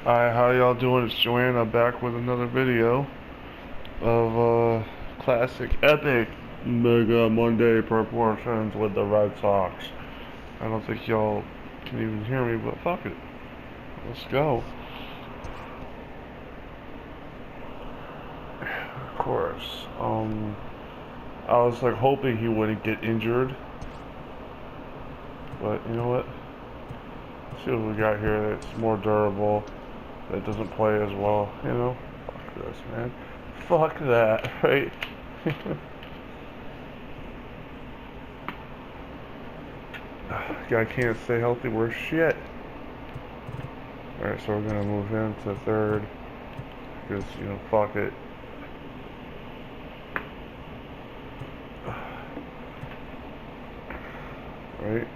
Hi, how y'all doing? It's Joanna back with another video of classic epic Mega Monday proportions with the Red Sox. I don't think y'all can even hear me, but fuck it. Let's go. Of course. I was like hoping he wouldn't get injured. But you know what? Let's see what we got here that's more durable. That doesn't play as well, you know? Fuck this, man. Fuck that, right? Guy can't stay healthy, we're shit. Alright, so we're gonna move him to third. Because, you know, fuck it. Right?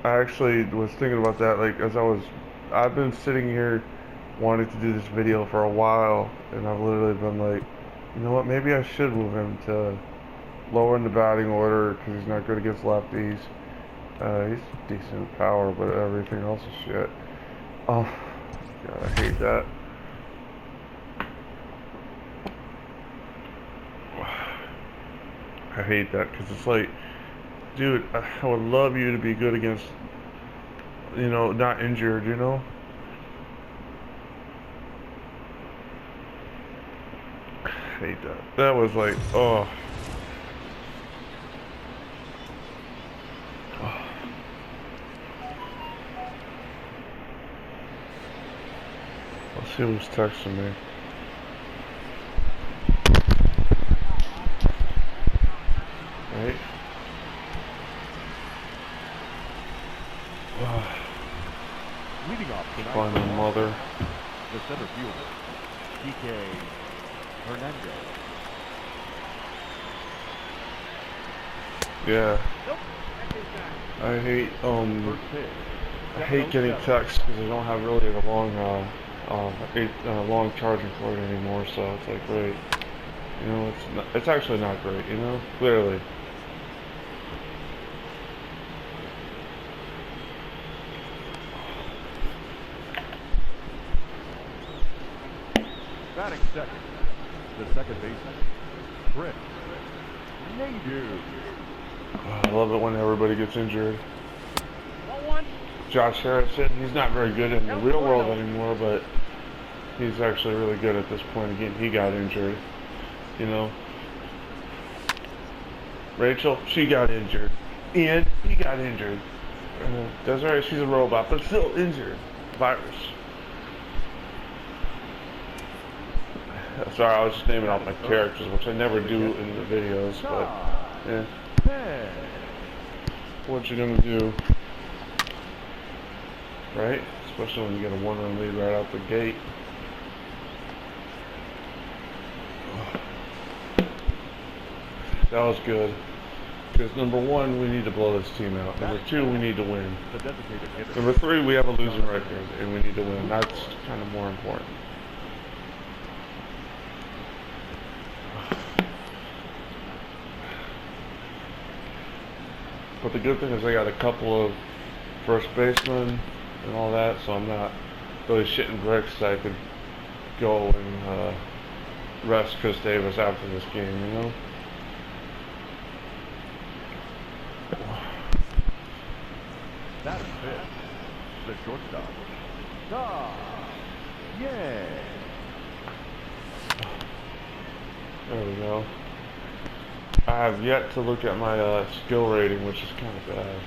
I actually was thinking about that, like, I've been sitting here wanting to do this video for a while, and I've literally been like, you know what, maybe I should move him to lower in the batting order, because he's not good against lefties. He's decent power, but everything else is shit. Oh, God, I hate that. I hate that, because it's like, dude, I would love you to be good against, you know, not injured, you know? I hate that. That was like, oh. Let's see who's texting me. Right? Leading off tonight, Find my mother. the center fielder, DK Hernandez. Yeah. First pitch. I hate getting texts because I don't have really a long charging cord anymore. So it's like, great. You know, it's actually not great. You know, clearly. Batting second, the second baseman, Chris Nadu. I love it when everybody gets injured. Josh Harrison, he's not very good in the real world anymore, but he's actually really good at this point. Again, he got injured, you know. Rachel, she got injured. Ian, he got injured. Desiree, she's a robot, but still injured. Virus. Sorry, I was just naming out my characters, which I never do in the videos, but yeah. What you gonna do? Right? Especially when you get a one-run lead right out the gate. That was good. Because number one, we need to blow this team out. Number two, we need to win. Number three, we have a losing record, and we need to win. That's kind of more important. But the good thing is I got a couple of first basemen and all that, so I'm not really shitting bricks. I could go and rest Chris Davis after this game, you know? That is fifth, the shortstop. Yeah. There we go. I have yet to look at my skill rating, which is kind of bad.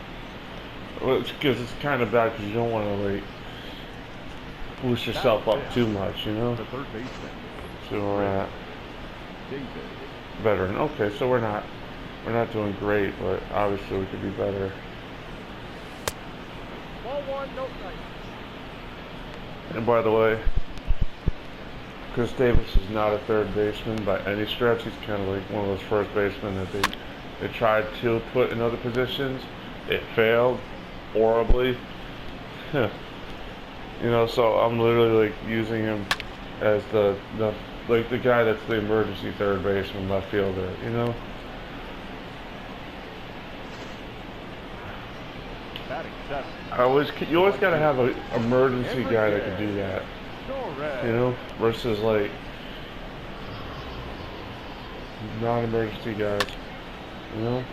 Well, it's because it's kind of bad because you don't want to like boost yourself up too much, you know. The third baseman. So we're at David. veteran. Okay, so we're not doing great, but obviously we could be better. Ball one, no strike. And by the way, Chris Davis is not a third baseman by any stretch. He's kind of like one of those first basemen that they tried to put in other positions. It failed horribly. You know, so I'm literally like using him as the guy that's the emergency third baseman, left fielder, you know? Batting seven. You always gotta have an emergency guy that can do that. Torres. You know, versus like non-emergency guys. You know.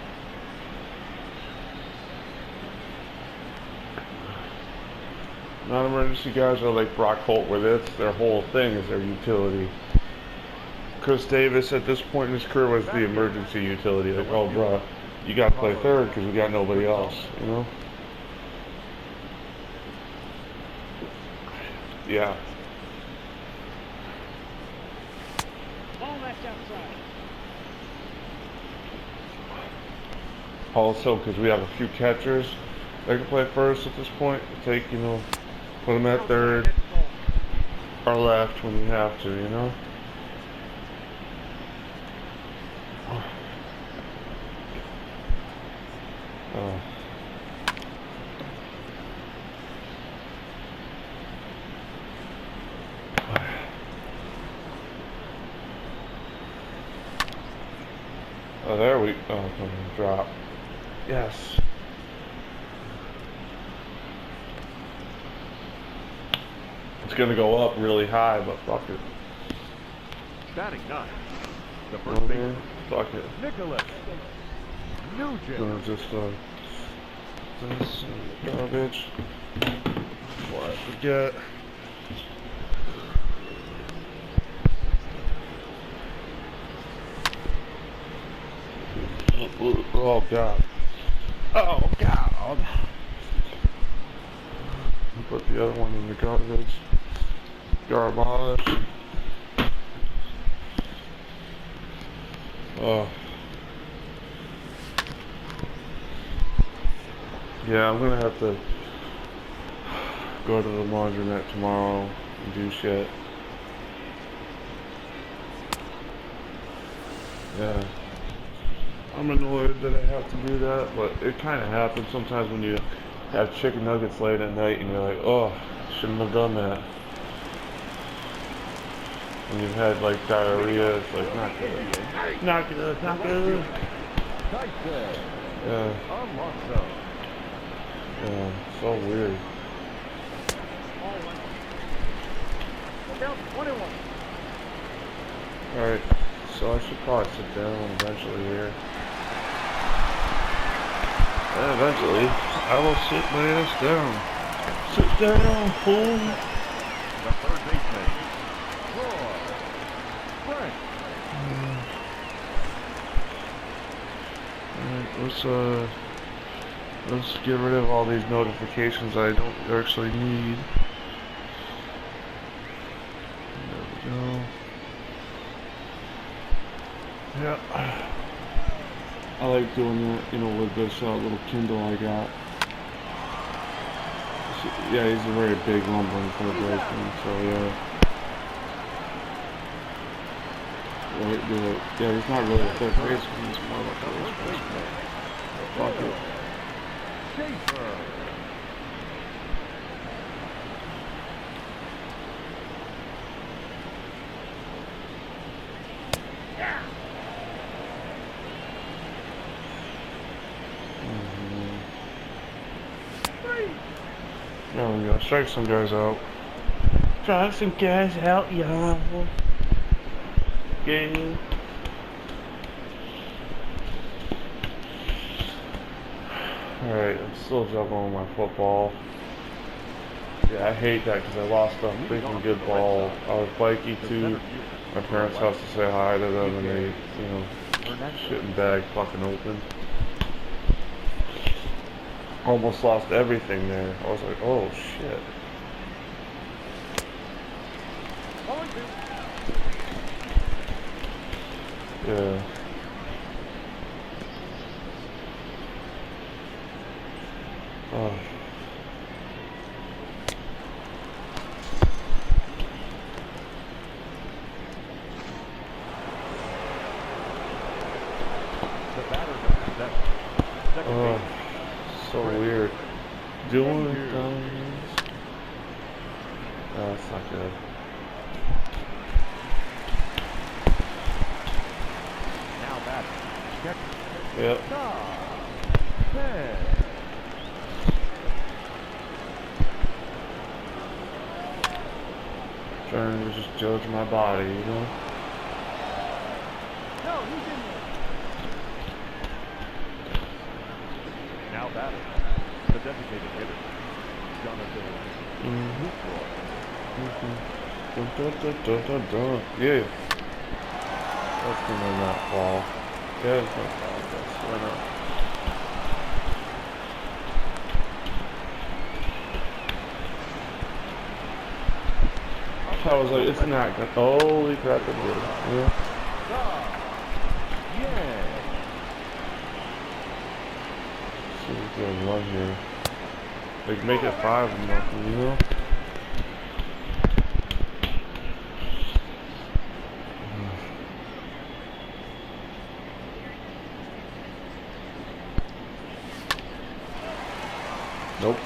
Non-emergency guys are like Brock Holt, where that's their whole thing is their utility. Chris Davis at this point in his career was the emergency utility. Like, oh, bro, you got to play third because we got nobody else. You know? Yeah. Ball left outside. Also, because we have a few catchers that can play first at this point, take, you know, put them at third or left when you have to, you know? Oh. Oh, there we. Oh, drop. Yes. It's gonna go up really high, but fuck it. Batting ninth. The first baseman. Fuck it. Nicholas. Nugent. No, just this garbage. Before I forget. Oh god. Oh god. Put the other one in the garbage. Garbage. Oh. Yeah, I'm gonna have to go to the laundromat tomorrow and do shit. Yeah. I'm annoyed that I have to do that, but it kind of happens sometimes when you have chicken nuggets late at night and you're like, oh, shouldn't have done that. When you've had like diarrhea, it's like not good. Not good, not good. Tyson. Yeah, Alonso. yeah, so weird. Ball left. Look out, 21. Alright, so I should probably sit down eventually here. And eventually, I will sit my ass down. Sit down, fool. The third baseman. Troy. Frank. Alright, let's get rid of all these notifications I don't actually need. There we go. Yeah. I like doing that, you know, with this little Kindle I got. Yeah, he's a very big lumbering third baseman, so yeah. Yeah, he's not really a third baseman, he's more like a first baseman. Fuck it. Schaefer. There we go. Strike some guys out. Strike some guys out, y'all. Yeah. Alright, I'm still juggling on my football. Yeah, I hate that because I lost a freaking good ball. I was biking to my parents' house to say hi to them and they, you know, shitting bag fucking open. Almost lost everything there. I was like, oh shit. Yeah. Oh. The batter number 7. Second Oh. baseman. So weird. Doing things. Oh, that's not good. Now batting. Check. Yep. Top 10. trying to just judge my body, you know? No, he's in there. Now batting, the designated hitter, Jonathan. Mm-hmm. Dun, dun, dun, dun, dun, dun. Yeah. That's gonna not fall. Yeah, it's gonna fall, I guess. Why not? I was like, it's not gonna. Holy crap, it did. Yeah. Yeah. See if we can run here. Like, make it 5 or nothing, you know? Nope.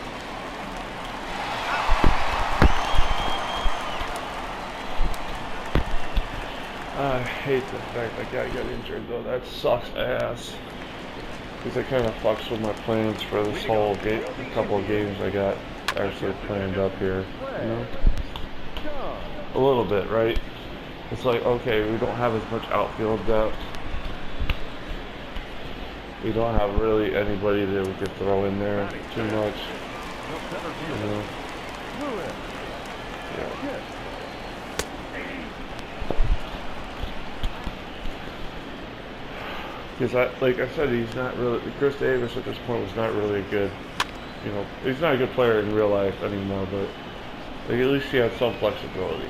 I hate the fact that guy got injured though. That sucks ass. Because it kind of fucks with my plans for this whole couple of games I got actually planned up here. You know? A little bit, right? It's like, okay, we don't have as much outfield depth. We don't have really anybody that we could throw in there too much. You know? Yeah. Because like I said, he's not really, Chris Davis at this point was not really a good, you know, he's not a good player in real life anymore, but like at least he had some flexibility.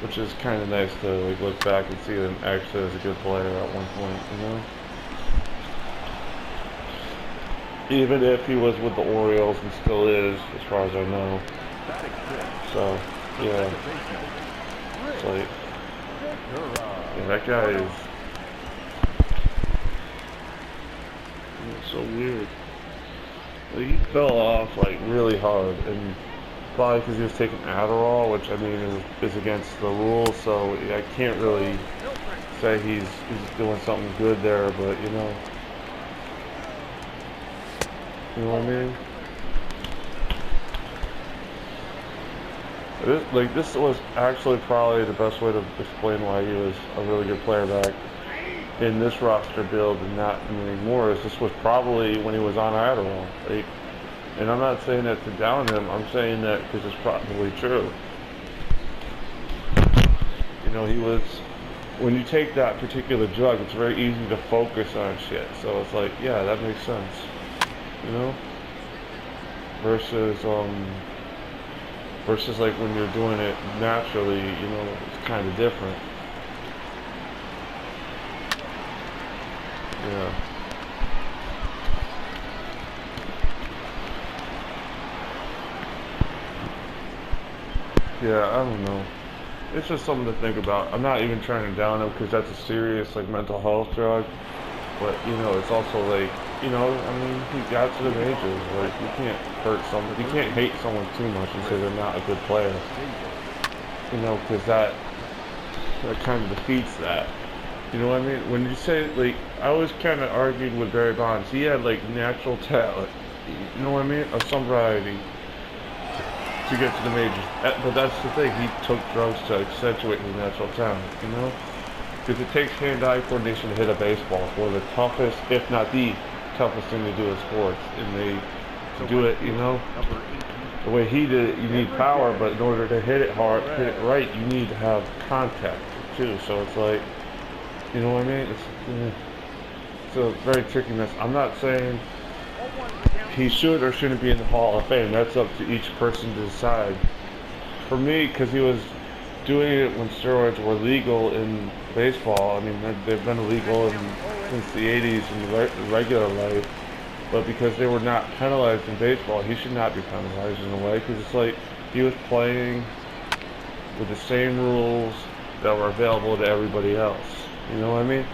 Which is kind of nice to like look back and see him actually as a good player at one point, you know? Even if he was with the Orioles and still is, as far as I know. So, yeah. It's like, yeah, that guy is so weird. Like, he fell off like really hard, and probably because he was taking Adderall, which I mean is against the rules. So I can't really say he's doing something good there, but you know what I mean. This was actually probably the best way to explain why he was a really good player back in this roster build and not anymore. Is this was probably when he was on Adderall. Like, and I'm not saying that to down him. I'm saying that because it's probably true. You know, he was. When you take that particular drug, it's very easy to focus on shit. So it's like, yeah, that makes sense. You know, versus like when you're doing it naturally, you know, it's kind of different. Yeah. Yeah, I don't know. It's just something to think about. I'm not even trying to down him because that's a serious like mental health drug. But you know, it's also like, you know, I mean, he got to the majors. Like, you can't hurt someone. You can't hate someone too much and say they're not a good player. You know, because that kind of defeats that. You know what I mean? When you say, like, I always kind of argued with Barry Bonds. He had, like, natural talent. You know what I mean? Of some variety to get to the majors. But that's the thing. He took drugs to accentuate his natural talent, you know? Because it takes hand-eye coordination to hit a baseball. It's one of the toughest, if not the toughest thing to do in sports. And they do it, you know? The way he did it, you need power, but in order to hit it hard, hit it right, you need to have contact, too. So it's like, you know what I mean? It's a very tricky mess. I'm not saying he should or shouldn't be in the Hall of Fame. That's up to each person to decide. For me, because he was doing it when steroids were legal in baseball. I mean, they've been illegal since the 80s in regular life. But because they were not penalized in baseball, he should not be penalized in a way. Because it's like he was playing with the same rules that were available to everybody else. You know what I mean?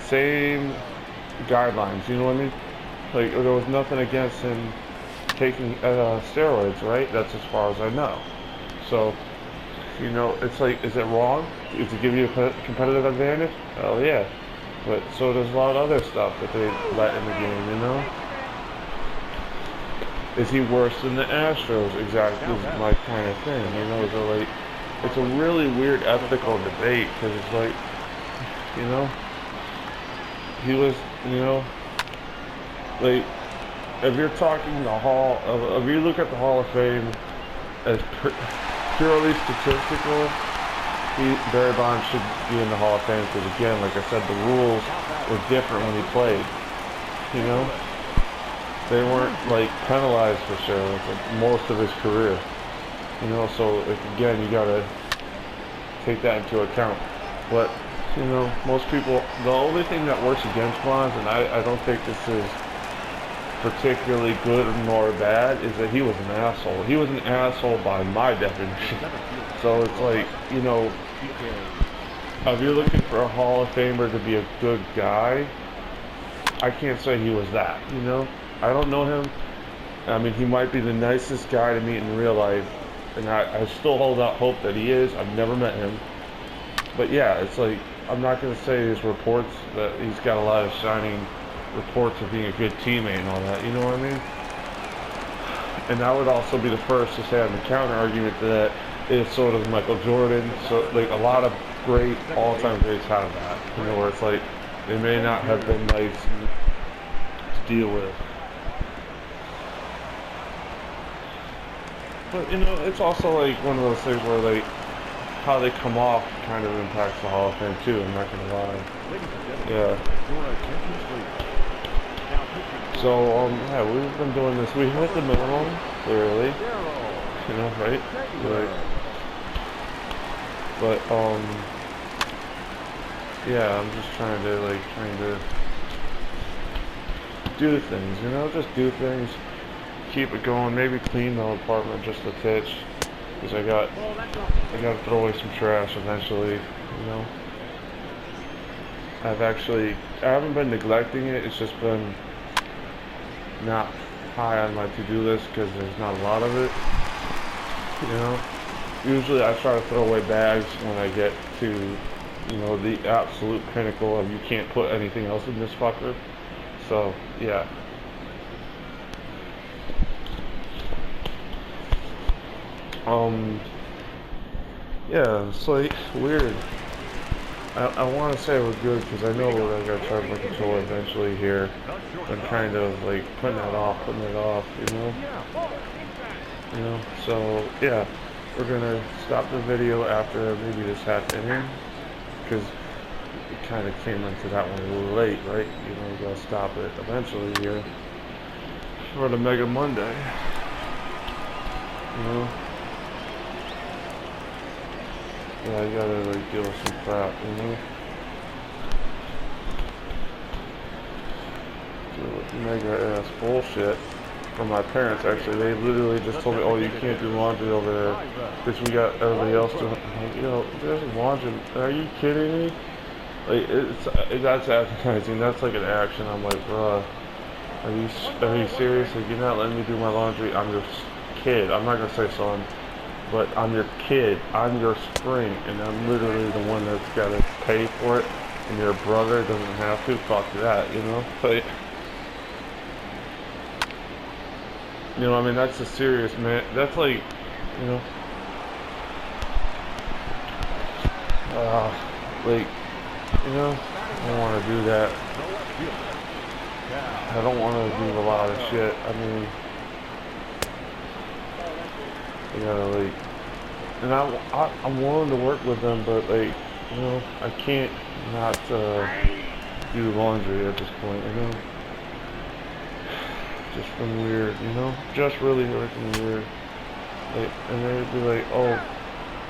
Same guidelines, you know what I mean? Like, there was nothing against him taking steroids, right? That's as far as I know. So, you know, it's like, is it wrong? Does it give you a competitive advantage? Oh, yeah. But so does a lot of other stuff that they let in the game, you know? is he worse than the Astros? Exactly, is my kind of thing. You know, so like, it's a really weird ethical debate because it's like, you know, he was, you know, like, if you're talking if you look at the Hall of Fame as purely statistical, Barry Bonds should be in the Hall of Fame because, again, like I said, the rules were different when he played. You know, they weren't like penalized for steroids like most of his career. You know, so like, again, you gotta take that into account. But you know, most people, the only thing that works against Bonds, and I don't think this is particularly good nor bad, is that he was an asshole. He was an asshole by my definition. So it's like, you know, if you're looking for a Hall of Famer to be a good guy, I can't say he was that, you know? I don't know him. I mean, he might be the nicest guy to meet in real life, and I still hold out hope that he is. I've never met him. But yeah, it's like, I'm not going to say his reports that he's got a lot of shining reports of being a good teammate and all that, you know what I mean? And I would also be the first to say on the counter argument to that is sort of Michael Jordan. So like a lot of great all-time greats have that, you know, where it's like they may not have been nice to deal with, but you know, it's also like one of those things where like how they come off kind of impacts the Hall of Fame too. I'm not gonna lie. Yeah. So yeah, we've been doing this. We hit the minimum clearly, you know, right? Like, but yeah, I'm just trying to do things, you know, just do things, keep it going. Maybe clean the apartment just a titch, because I got to throw away some trash eventually, you know. I haven't been neglecting it. It's just been not high on my to-do list because there's not a lot of it, you know. Usually I try to throw away bags when I get to, you know, the absolute pinnacle of you can't put anything else in this fucker. So yeah. Yeah, it's like weird. I want to say we're good because I know I gotta charge my controller eventually here. I'm kind of like putting it off, you know. You know, so yeah, we're gonna stop the video after maybe this half inning because it kind of came into that one a little late, right? You know, we gotta stop it eventually here for the Mega Monday. You know. Yeah, I gotta like deal with some crap, you know? Deal with mega ass bullshit from my parents actually. They literally just told me, oh, you can't do laundry over there because we got everybody else doing it. I'm like, you know, there's laundry. Are you kidding me? Like, that's advertising. That's like an action. I'm like, bruh, are you serious? Like, you're not letting me do my laundry? I'm your kid. I'm not gonna say son. But I'm your kid, I'm your spring, and I'm literally the one that's got to pay for it, and your brother doesn't have to. Fuck that, you know? But, you know, I mean, that's a serious, man. That's like, you know, like, you know, I don't want to do that. I don't want to do a lot of shit. I mean, you gotta like, and I'm willing to work with them, but like, you know, I can't not do laundry at this point, you know. Just been weird, you know, just really working weird. Like, and they'd be like, oh,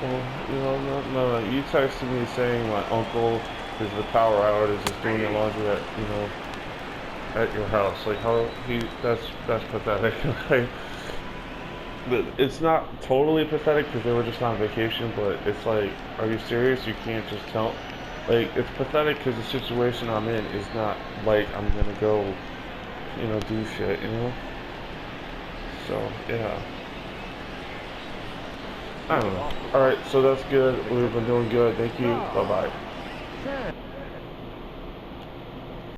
well, you know, no, you texted me saying my uncle is the power outage is doing your laundry at, you know, at your house. Like, how that's pathetic. Like, but it's not totally pathetic because they were just on vacation, but it's like, are you serious? You can't just tell. Like, it's pathetic because the situation I'm in is not like I'm gonna go, you know, do shit, you know. So yeah, I don't know. All right, so that's good. We've been doing good. Thank you. Bye bye.